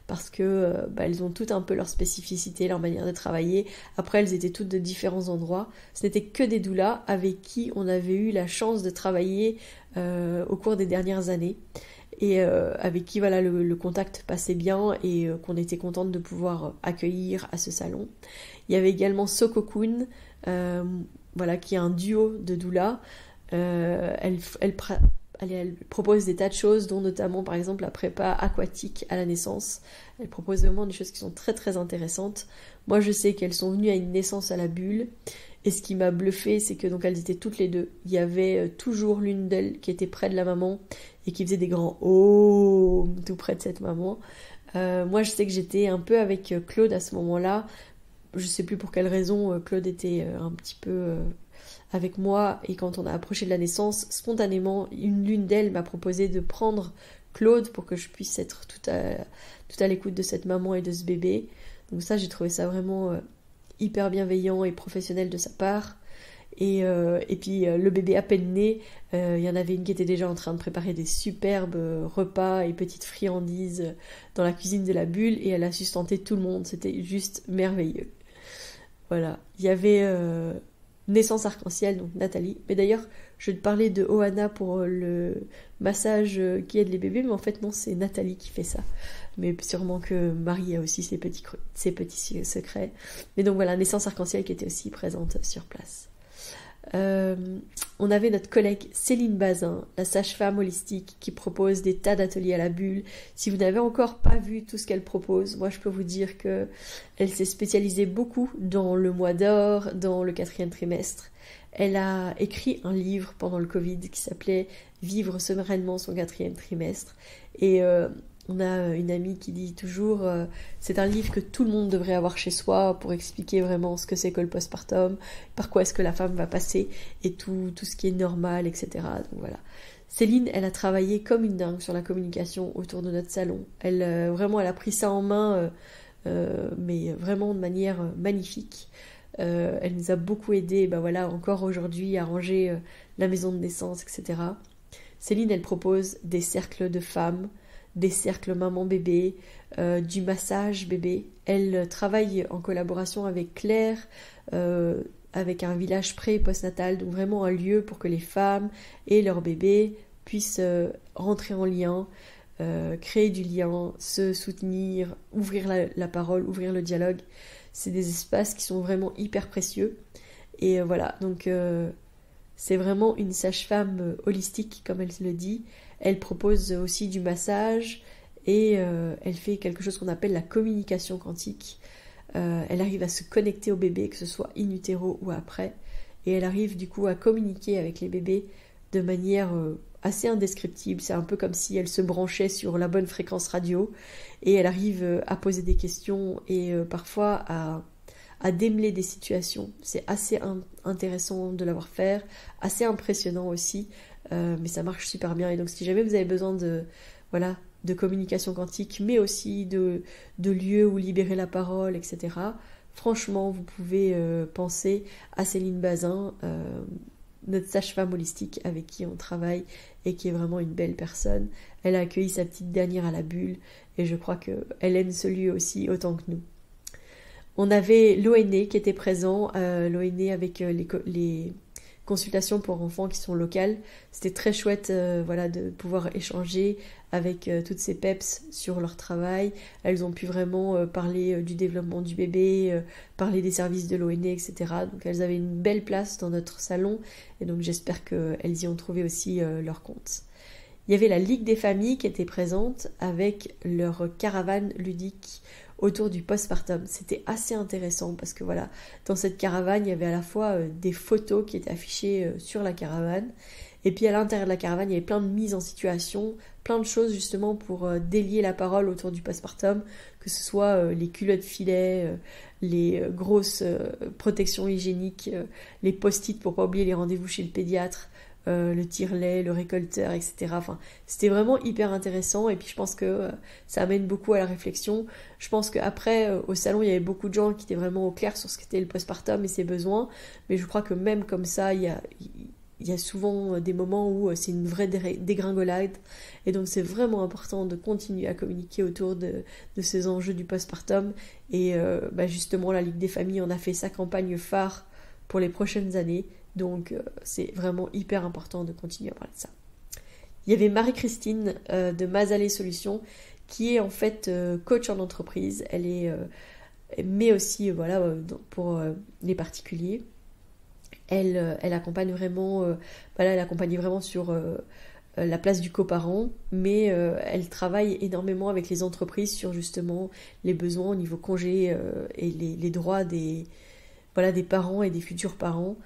parce que elles ont toutes un peu leur spécificité, leur manière de travailler. Après, elles étaient toutes de différents endroits. Ce n'étaient que des doulas avec qui on avait eu la chance de travailler au cours des dernières années, et avec qui voilà, le contact passait bien, et qu'on était contente de pouvoir accueillir à ce salon. Il y avait également Sokokun, voilà, qui est un duo de doula. Elle propose des tas de choses, dont notamment par exemple la prépa aquatique à la naissance. Elle propose vraiment des choses qui sont très très intéressantes. Moi je sais qu'elles sont venues à une naissance à la bulle, et ce qui m'a bluffé, c'est que donc elles étaient toutes les deux. Il y avait toujours l'une d'elles qui était près de la maman et qui faisait des grands oh tout près de cette maman. Moi je sais que j'étais un peu avec Claude à ce moment-là. Je sais plus pour quelle raison Claude était un petit peu avec moi, et quand on a approché de la naissance, spontanément, l'une d'elles m'a proposé de prendre Claude pour que je puisse être tout à l'écoute de cette maman et de ce bébé. Donc ça, j'ai trouvé ça vraiment hyper bienveillant et professionnel de sa part. Et puis le bébé à peine né, il y en avait une qui était déjà en train de préparer des superbes repas et petites friandises dans la cuisine de la bulle, et elle a sustenté tout le monde. C'était juste merveilleux. Voilà, il y avait Naissance Arc-en-Ciel, donc Nathalie. Mais d'ailleurs, je vais te parler de Ohana pour le massage qui aide les bébés, mais en fait non, c'est Nathalie qui fait ça. Mais sûrement que Marie a aussi ses petits secrets. Mais donc voilà, Naissance Arc-en-Ciel qui était aussi présente sur place. On avait notre collègue Céline Bazin, la sage-femme holistique, qui propose des tas d'ateliers à la bulle. Si vous n'avez encore pas vu tout ce qu'elle propose, moi je peux vous dire que elle s'est spécialisée beaucoup dans le mois d'or, dans le 4e trimestre. Elle a écrit un livre pendant le Covid qui s'appelait Vivre sereinement son 4e trimestre, et on a une amie qui dit toujours c'est un livre que tout le monde devrait avoir chez soi pour expliquer vraiment ce que c'est que le postpartum, par quoi est-ce que la femme va passer, et tout ce qui est normal, etc. Donc voilà. Céline, elle a travaillé comme une dingue sur la communication autour de notre salon. Elle a pris ça en main, mais vraiment de manière magnifique. Elle nous a beaucoup aidé, encore aujourd'hui, à ranger la maison de naissance, etc. Céline, elle propose des cercles de femmes, des cercles maman-bébé, du massage bébé. Elle travaille en collaboration avec Claire, avec un village pré- et postnatal, donc vraiment un lieu pour que les femmes et leurs bébés puissent rentrer en lien, créer du lien, se soutenir, ouvrir la parole, ouvrir le dialogue. C'est des espaces qui sont vraiment hyper précieux. Et voilà, donc c'est vraiment une sage-femme holistique, comme elle le dit. Elle propose aussi du massage et elle fait quelque chose qu'on appelle la communication quantique. Elle arrive à se connecter au bébé, que ce soit in utero ou après. Et elle arrive du coup à communiquer avec les bébés de manière assez indescriptible. C'est un peu comme si elle se branchait sur la bonne fréquence radio et elle arrive à poser des questions et parfois à démêler des situations. C'est assez intéressant de l'avoir fait, assez impressionnant aussi, mais ça marche super bien. Et donc si jamais vous avez besoin de communication quantique, mais aussi de lieux où libérer la parole, etc., franchement, vous pouvez penser à Céline Bazin, notre sage-femme holistique avec qui on travaille et qui est vraiment une belle personne. Elle a accueilli sa petite dernière à la bulle et je crois qu'elle aime ce lieu aussi autant que nous. On avait l'ONE qui était présent, l'ONE avec les consultations pour enfants qui sont locales. C'était très chouette de pouvoir échanger avec toutes ces peps sur leur travail. Elles ont pu vraiment parler du développement du bébé, parler des services de l'ONE, etc. Donc elles avaient une belle place dans notre salon et donc j'espère qu'elles y ont trouvé aussi leur compte. Il y avait la Ligue des familles qui était présente avec leur caravane ludique autour du postpartum. C'était assez intéressant parce que voilà, dans cette caravane, il y avait à la fois des photos qui étaient affichées sur la caravane et puis à l'intérieur de la caravane, il y avait plein de mises en situation, plein de choses justement pour délier la parole autour du postpartum, que ce soit les culottes filets, les grosses protections hygiéniques, les post-it pour pas oublier les rendez-vous chez le pédiatre, le tire-lait, le récolteur, etc. Enfin, c'était vraiment hyper intéressant et puis je pense que ça amène beaucoup à la réflexion. Je pense qu'après, au salon, il y avait beaucoup de gens qui étaient vraiment au clair sur ce qu'était le postpartum et ses besoins, mais je crois que même comme ça, il y a souvent des moments où c'est une vraie dégringolade et donc c'est vraiment important de continuer à communiquer autour de ces enjeux du postpartum et justement la Ligue des familles en a fait sa campagne phare pour les prochaines années. Donc c'est vraiment hyper important de continuer à parler de ça. Il y avait Marie-Christine de Mazalé Solutions qui est en fait coach en entreprise. Elle est mais aussi pour les particuliers. Elle accompagne vraiment elle accompagne vraiment sur la place du coparent, mais elle travaille énormément avec les entreprises sur justement les besoins au niveau congé et les droits des parents et des futurs parents.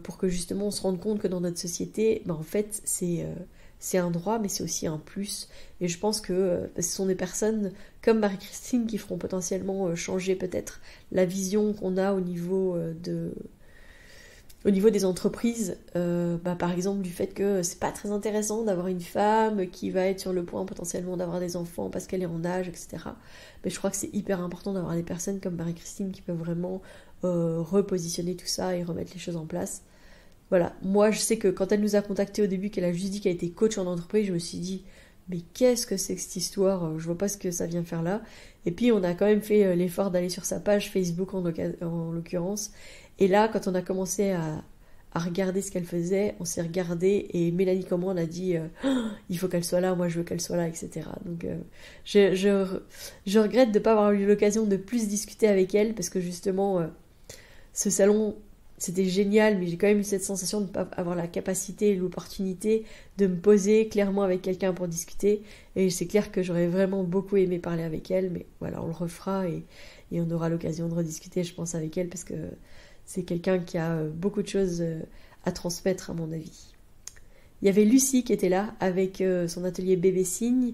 Pour que justement on se rende compte que dans notre société, en fait c'est un droit mais c'est aussi un plus et je pense que ce sont des personnes comme Marie-Christine qui feront potentiellement changer peut-être la vision qu'on a au niveau des entreprises, par exemple du fait que c'est pas très intéressant d'avoir une femme qui va être sur le point potentiellement d'avoir des enfants parce qu'elle est en âge, etc. Mais je crois que c'est hyper important d'avoir des personnes comme Marie-Christine qui peuvent vraiment repositionner tout ça et remettre les choses en place. Voilà, moi je sais que quand elle nous a contactés au début, qu'elle a juste dit qu'elle était coach en entreprise, je me suis dit mais qu'est-ce que c'est que cette histoire, je vois pas ce que ça vient faire là. Et puis on a quand même fait l'effort d'aller sur sa page Facebook en l'occurrence. Et là, quand on a commencé à regarder ce qu'elle faisait, on s'est regardé et Mélanie comme moi on a dit il faut qu'elle soit là, moi je veux qu'elle soit là, etc. Donc je regrette de ne pas avoir eu l'occasion de plus discuter avec elle parce que justement ce salon c'était génial, mais j'ai quand même eu cette sensation de ne pas avoir la capacité et l'opportunité de me poser clairement avec quelqu'un pour discuter. Et c'est clair que j'aurais vraiment beaucoup aimé parler avec elle, mais voilà, on le refera et on aura l'occasion de rediscuter, je pense, avec elle, parce que c'est quelqu'un qui a beaucoup de choses à transmettre, à mon avis. Il y avait Lucie qui était là avec son atelier bébé signe.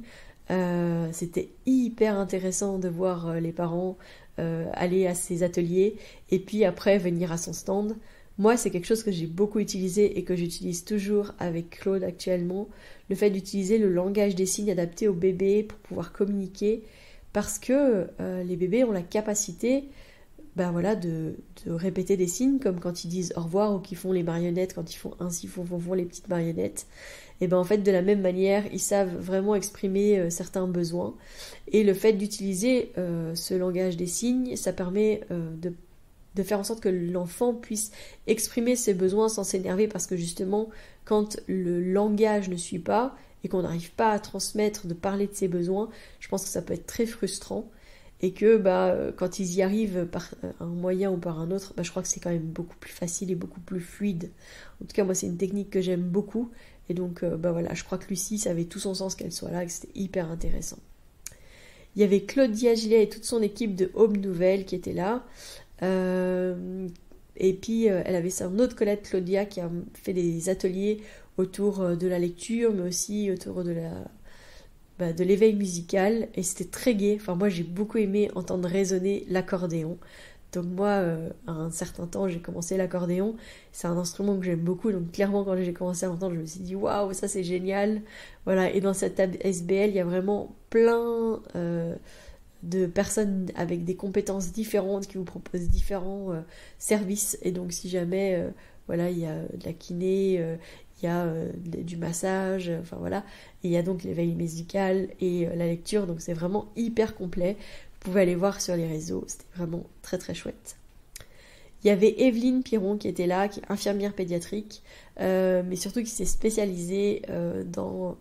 C'était hyper intéressant de voir les parents aller à ses ateliers et puis après venir à son stand. Moi, c'est quelque chose que j'ai beaucoup utilisé et que j'utilise toujours avec Claude actuellement, le fait d'utiliser le langage des signes adapté aux bébés pour pouvoir communiquer, parce que les bébés ont la capacité de répéter des signes comme quand ils disent au revoir ou qu'ils font les marionnettes, quand ils font ainsi, font les petites marionnettes. et ben en fait de la même manière ils savent vraiment exprimer certains besoins, et le fait d'utiliser ce langage des signes, ça permet de faire en sorte que l'enfant puisse exprimer ses besoins sans s'énerver, parce que justement quand le langage ne suit pas et qu'on n'arrive pas à transmettre, de parler de ses besoins, je pense que ça peut être très frustrant, et que quand ils y arrivent par un moyen ou par un autre, je crois que c'est quand même beaucoup plus facile et beaucoup plus fluide. En tout cas moi c'est une technique que j'aime beaucoup, et donc voilà, je crois que Lucie, ça avait tout son sens qu'elle soit là, et que c'était hyper intéressant. Il y avait Claudia Gillet et toute son équipe de Home Nouvelle qui étaient là. Et puis elle avait son autre collègue Claudia qui a fait des ateliers autour de la lecture, mais aussi autour de l'éveil musical, et c'était très gai. Enfin moi j'ai beaucoup aimé entendre résonner l'accordéon. Donc moi à un certain temps j'ai commencé l'accordéon, c'est un instrument que j'aime beaucoup, donc clairement quand j'ai commencé à l'entendre je me suis dit waouh, ça c'est génial. Voilà, et dans cette SBL il y a vraiment plein de personnes avec des compétences différentes qui vous proposent différents services, et donc si jamais voilà, il y a de la kiné, il y a du massage, enfin voilà, et il y a donc l'éveil musical et la lecture, donc c'est vraiment hyper complet. Vous pouvez aller voir sur les réseaux, c'était vraiment très très chouette. Il y avait Evelyne Piron qui était là, qui est infirmière pédiatrique, mais surtout qui s'est spécialisée dans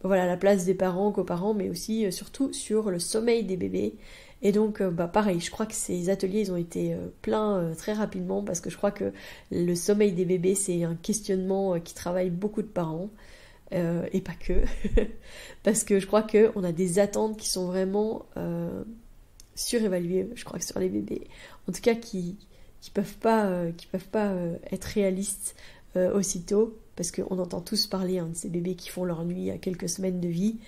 voilà, la place des parents, coparents, mais aussi surtout sur le sommeil des bébés. Et donc pareil, je crois que ces ateliers ils ont été pleins très rapidement, parce que je crois que le sommeil des bébés c'est un questionnement qui travaille beaucoup de parents, et pas que, parce que je crois qu'on a des attentes qui sont vraiment surévaluées, je crois que sur les bébés, en tout cas qui peuvent pas être réalistes aussitôt, parce qu'on entend tous parler de ces bébés qui font leur nuit à quelques semaines de vie,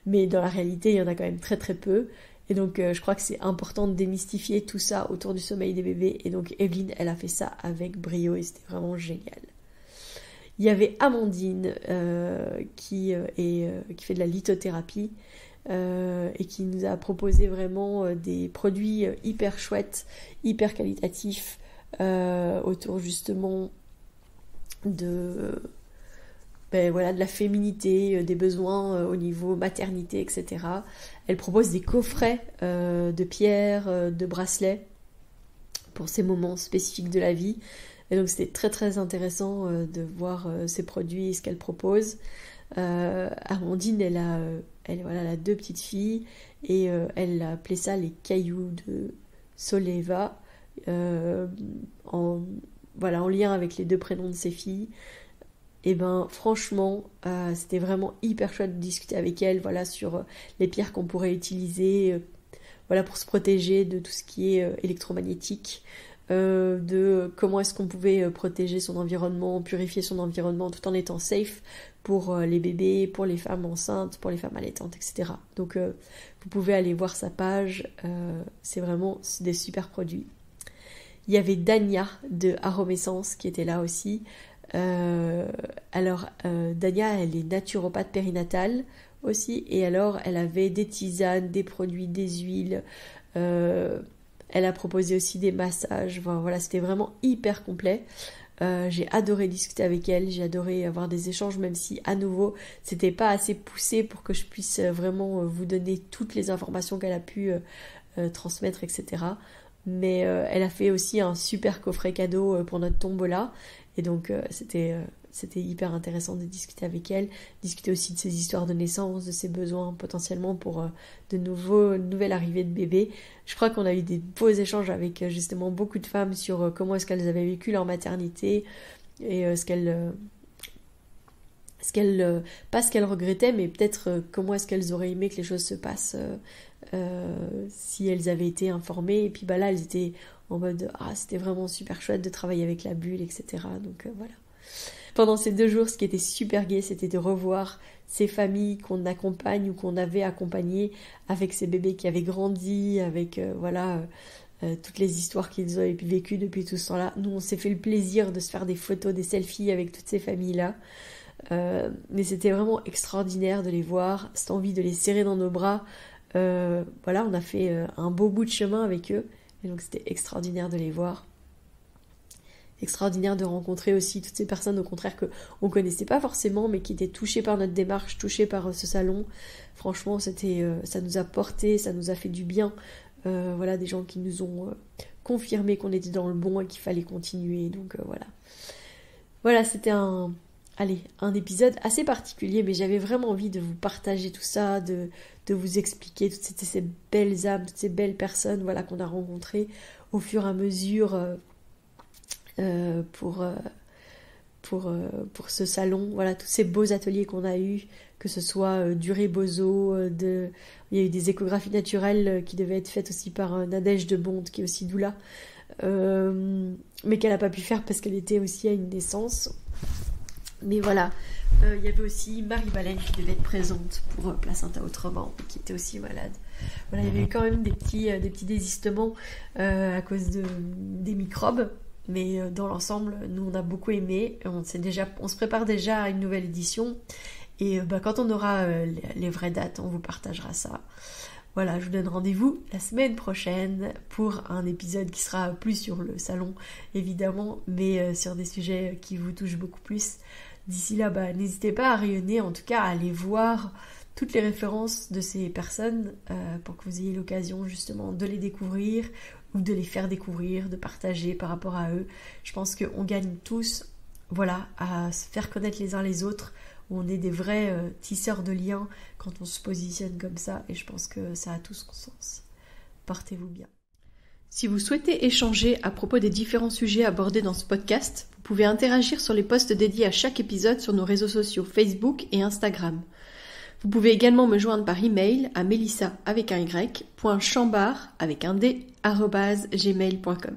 mais dans la réalité, il y en a quand même très très peu. Et donc, je crois que c'est important de démystifier tout ça autour du sommeil des bébés. Et donc, Evelyne, elle a fait ça avec brio, et c'était vraiment génial. Il y avait Amandine qui fait de la lithothérapie et qui nous a proposé vraiment des produits hyper chouettes, hyper qualitatifs autour justement de la féminité, des besoins au niveau maternité, etc. Elle propose des coffrets de pierres, de bracelets pour ces moments spécifiques de la vie. Et donc c'était très très intéressant de voir ces produits et ce qu'elle propose. Amandine, elle a 2 petites filles, et elle a appelé ça les cailloux de Soleva, en lien avec les 2 prénoms de ses filles. Et franchement c'était vraiment hyper chouette de discuter avec elle, voilà, sur les pierres qu'on pourrait utiliser pour se protéger de tout ce qui est électromagnétique, de comment est-ce qu'on pouvait protéger son environnement, purifier son environnement tout en étant safe pour les bébés, pour les femmes enceintes, pour les femmes allaitantes, etc. Donc vous pouvez aller voir sa page, c'est vraiment des super produits. Il y avait Dania de Aromessence qui était là aussi. Dania, elle est naturopathe périnatale aussi, et alors elle avait des tisanes, des produits, des huiles, elle a proposé aussi des massages, voilà, c'était vraiment hyper complet. J'ai adoré discuter avec elle, j'ai adoré avoir des échanges, même si à nouveau c'était pas assez poussé pour que je puisse vraiment vous donner toutes les informations qu'elle a pu transmettre, etc. Mais elle a fait aussi un super coffret cadeau pour notre tombola, et donc c'était hyper intéressant de discuter avec elle, discuter aussi de ses histoires de naissance, de ses besoins potentiellement pour de nouvelles arrivées de bébés. Je crois qu'on a eu des beaux échanges avec justement beaucoup de femmes sur comment est-ce qu'elles avaient vécu leur maternité, et pas ce qu'elles regrettaient, mais peut-être comment est-ce qu'elles auraient aimé que les choses se passent si elles avaient été informées. Et puis là elles étaient en mode c'était vraiment super chouette de travailler avec la bulle, etc. Donc voilà. Pendant ces 2 jours, ce qui était super gai, c'était de revoir ces familles qu'on accompagne ou qu'on avait accompagnées avec ces bébés qui avaient grandi, avec toutes les histoires qu'ils ont vécues depuis tout ce temps-là. Nous, on s'est fait le plaisir de se faire des photos, des selfies avec toutes ces familles-là. Mais c'était vraiment extraordinaire de les voir, cette envie de les serrer dans nos bras. On a fait un beau bout de chemin avec eux, et donc c'était extraordinaire de les voir. extraordinaire de rencontrer aussi toutes ces personnes au contraire qu'on connaissait pas forcément mais qui étaient touchées par notre démarche, touchées par ce salon. Franchement, ça nous a porté, ça nous a fait du bien. Voilà, des gens qui nous ont confirmé qu'on était dans le bon et qu'il fallait continuer. Donc voilà, c'était un épisode assez particulier, mais j'avais vraiment envie de vous partager tout ça, de vous expliquer toutes ces belles âmes, toutes ces belles personnes, voilà, qu'on a rencontrées au fur et à mesure pour ce salon. Voilà, tous ces beaux ateliers qu'on a eus, que ce soit du Rebozo, il y a eu des échographies naturelles qui devaient être faites aussi par Nadège de Bonde, qui est aussi doula, mais qu'elle n'a pas pu faire parce qu'elle était aussi à une naissance. Mais voilà, il y avait aussi Marie-Balène qui devait être présente pour Placenta Autrement, qui était aussi malade. Voilà, il y avait eu quand même des petits désistements à cause des microbes. Mais dans l'ensemble, nous on a beaucoup aimé. On se prépare déjà à une nouvelle édition. Et quand on aura les vraies dates, on vous partagera ça. Voilà, je vous donne rendez-vous la semaine prochaine pour un épisode qui sera plus sur le salon, évidemment, mais sur des sujets qui vous touchent beaucoup plus. D'ici là, n'hésitez pas à rayonner, en tout cas à aller voir toutes les références de ces personnes pour que vous ayez l'occasion justement de les découvrir ou de les faire découvrir, de partager par rapport à eux. Je pense qu'on gagne tous, voilà, à se faire connaître les uns les autres, où on est des vrais tisseurs de liens quand on se positionne comme ça, et je pense que ça a tout son sens. Portez-vous bien. Si vous souhaitez échanger à propos des différents sujets abordés dans ce podcast, vous pouvez interagir sur les posts dédiés à chaque épisode sur nos réseaux sociaux Facebook et Instagram. Vous pouvez également me joindre par email à melissa.chambard@gmail.com.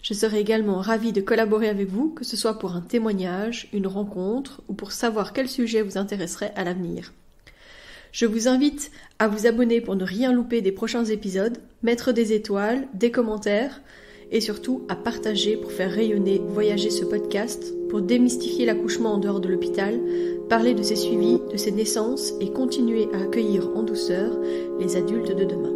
Je serai également ravie de collaborer avec vous, que ce soit pour un témoignage, une rencontre ou pour savoir quel sujet vous intéresserait à l'avenir. Je vous invite à vous abonner pour ne rien louper des prochains épisodes, mettre des étoiles, des commentaires et surtout à partager pour faire rayonner, voyager ce podcast, pour démystifier l'accouchement en dehors de l'hôpital, parler de ses suivis, de ses naissances et continuer à accueillir en douceur les adultes de demain.